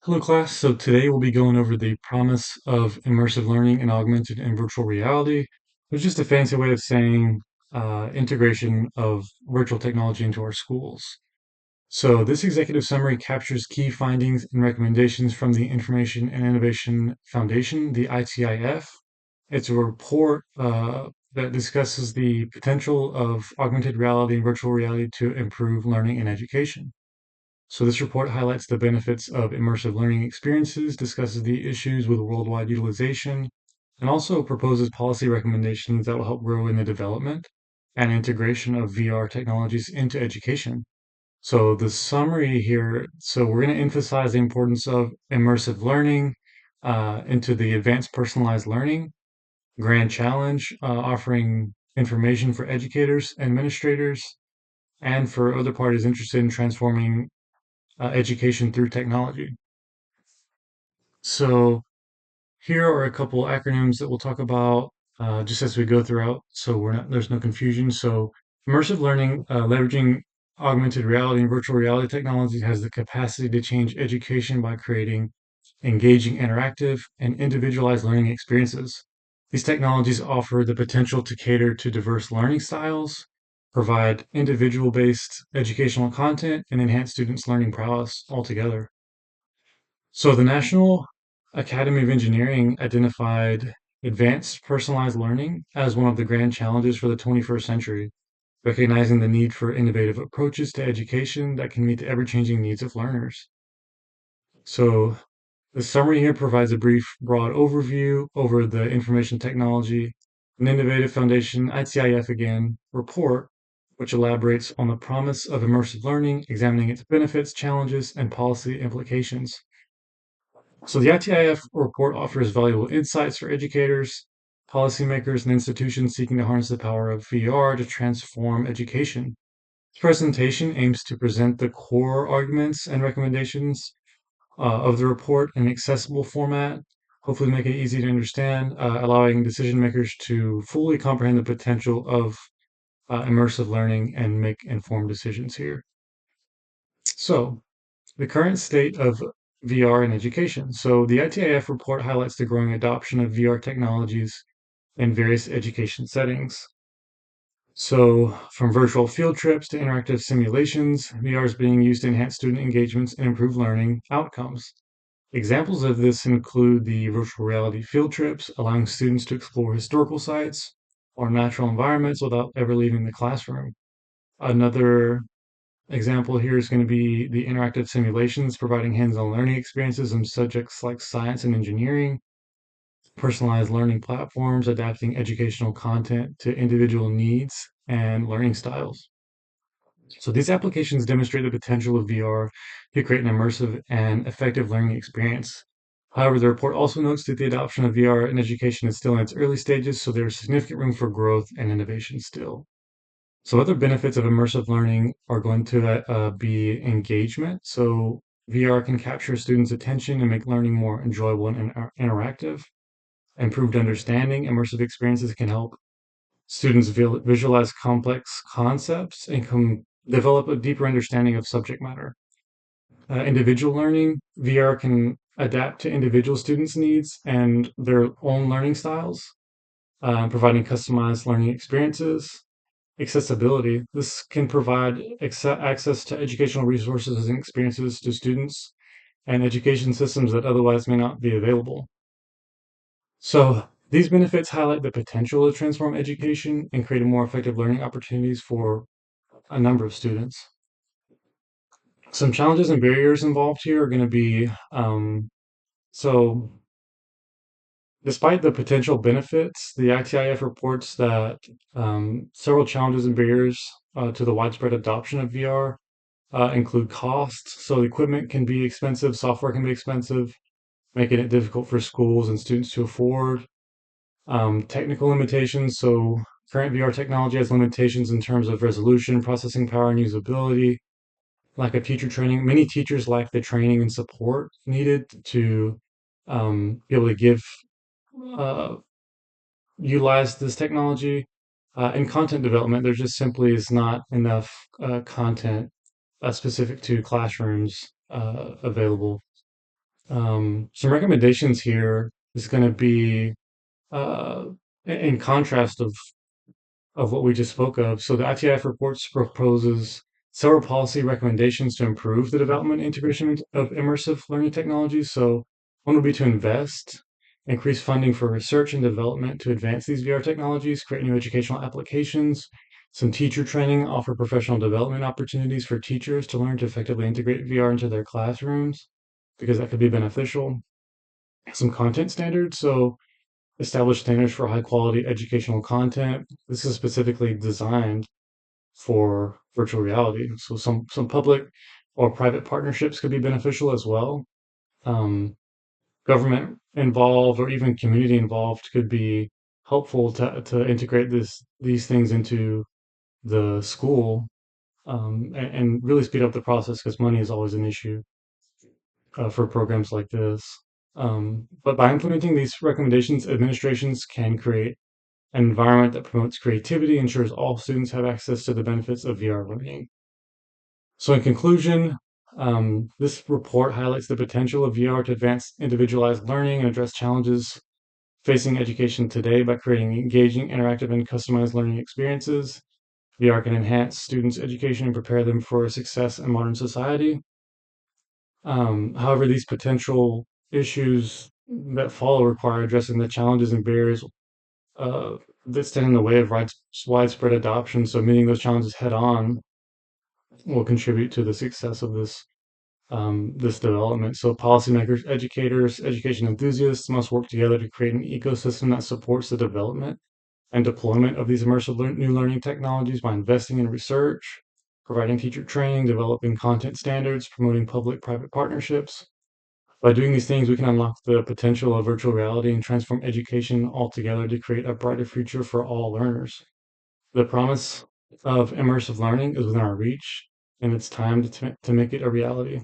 Hello class, so today we'll be going over the promise of immersive learning in augmented and virtual reality, which is just a fancy way of saying integration of virtual technology into our schools. So this executive summary captures key findings and recommendations from the Information and Innovation Foundation, the ITIF. It's a report that discusses the potential of augmented reality and virtual reality to improve learning and education. So this report highlights the benefits of immersive learning experiences, discusses the issues with worldwide utilization, and also proposes policy recommendations that will help grow in the development and integration of VR technologies into education. So the summary here, so we're going to emphasize the importance of immersive learning into the advanced personalized learning, grand challenge, offering information for educators, administrators, and for other parties interested in transforming education through technology. So here are a couple acronyms that we'll talk about just as we go throughout, so there's no confusion. So immersive learning, leveraging augmented reality and virtual reality technology has the capacity to change education by creating engaging, interactive, and individualized learning experiences. These technologies offer the potential to cater to diverse learning styles, provide individual-based educational content, and enhance students' learning prowess altogether. So the National Academy of Engineering identified advanced personalized learning as one of the grand challenges for the 21st century, recognizing the need for innovative approaches to education that can meet the ever-changing needs of learners. So the summary here provides a brief, broad overview over the Information Technology and Innovative Foundation ITIF again report, which elaborates on the promise of immersive learning, examining its benefits, challenges, and policy implications. So the ITIF report offers valuable insights for educators, policymakers, and institutions seeking to harness the power of VR to transform education. This presentation aims to present the core arguments and recommendations of the report in an accessible format, hopefully make it easy to understand, allowing decision makers to fully comprehend the potential of immersive learning and make informed decisions here. So, the current state of VR in education. So, the ITIF report highlights the growing adoption of VR technologies in various education settings. So, from virtual field trips to interactive simulations, VR is being used to enhance student engagements and improve learning outcomes. Examples of this include the virtual reality field trips, allowing students to explore historical sites or natural environments without ever leaving the classroom. Another example here is going to be the interactive simulations, providing hands-on learning experiences in subjects like science and engineering, personalized learning platforms, adapting educational content to individual needs and learning styles. So these applications demonstrate the potential of VR to create an immersive and effective learning experience. However, the report also notes that the adoption of VR in education is still in its early stages, so there is significant room for growth and innovation still. So other benefits of immersive learning are going to be engagement. So VR can capture students' attention and make learning more enjoyable and interactive. Improved understanding, immersive experiences can help students visualize complex concepts and develop a deeper understanding of subject matter. Individual learning, VR can adapt to individual students' needs and their own learning styles, providing customized learning experiences. Accessibility, this can provide access to educational resources and experiences to students and education systems that otherwise may not be available. So these benefits highlight the potential to transform education and create more effective learning opportunities for a number of students. Some challenges and barriers involved here are going to be so despite the potential benefits, the ITIF reports that several challenges and barriers to the widespread adoption of VR include costs. So equipment can be expensive, software can be expensive, making it difficult for schools and students to afford. Technical limitations. So current VR technology has limitations in terms of resolution, processing power, and usability. Lack of teacher training. Many teachers lack the training and support needed to be able to uh, utilize this technology. In content development, there just simply is not enough content specific to classrooms available. Some recommendations here is going to be uh, in contrast of what we just spoke of. So the ITIF reports proposes several policy recommendations to improve the development and integration of immersive learning technologies. So one would be to invest, increase funding for research and development to advance these VR technologies, create new educational applications, some teacher training, offer professional development opportunities for teachers to learn to effectively integrate VR into their classrooms, because that could be beneficial. Some content standards. So establish standards for high quality educational content. This is specifically designed for virtual reality. So some public or private partnerships could be beneficial as well. Um, Government involved or even community involved could be helpful to integrate these things into the school, and really speed up the process because money is always an issue for programs like this. But by implementing these recommendations, administrations can create an environment that promotes creativity, ensures all students have access to the benefits of VR learning. So, in conclusion, this report highlights the potential of VR to advance individualized learning and address challenges facing education today by creating engaging, interactive, and customized learning experiences. VR can enhance students' education and prepare them for success in modern society. However, these potential issues that follow require addressing the challenges and barriers uh, that stand in the way of widespread adoption. So, meeting those challenges head on will contribute to the success of this development. So, policymakers, educators, education enthusiasts must work together to create an ecosystem that supports the development and deployment of these immersive new learning technologies by investing in research, providing teacher training, developing content standards, promoting public-private partnerships. By doing these things, we can unlock the potential of virtual reality and transform education altogether to create a brighter future for all learners. The promise of immersive learning is within our reach, and it's time to make it a reality.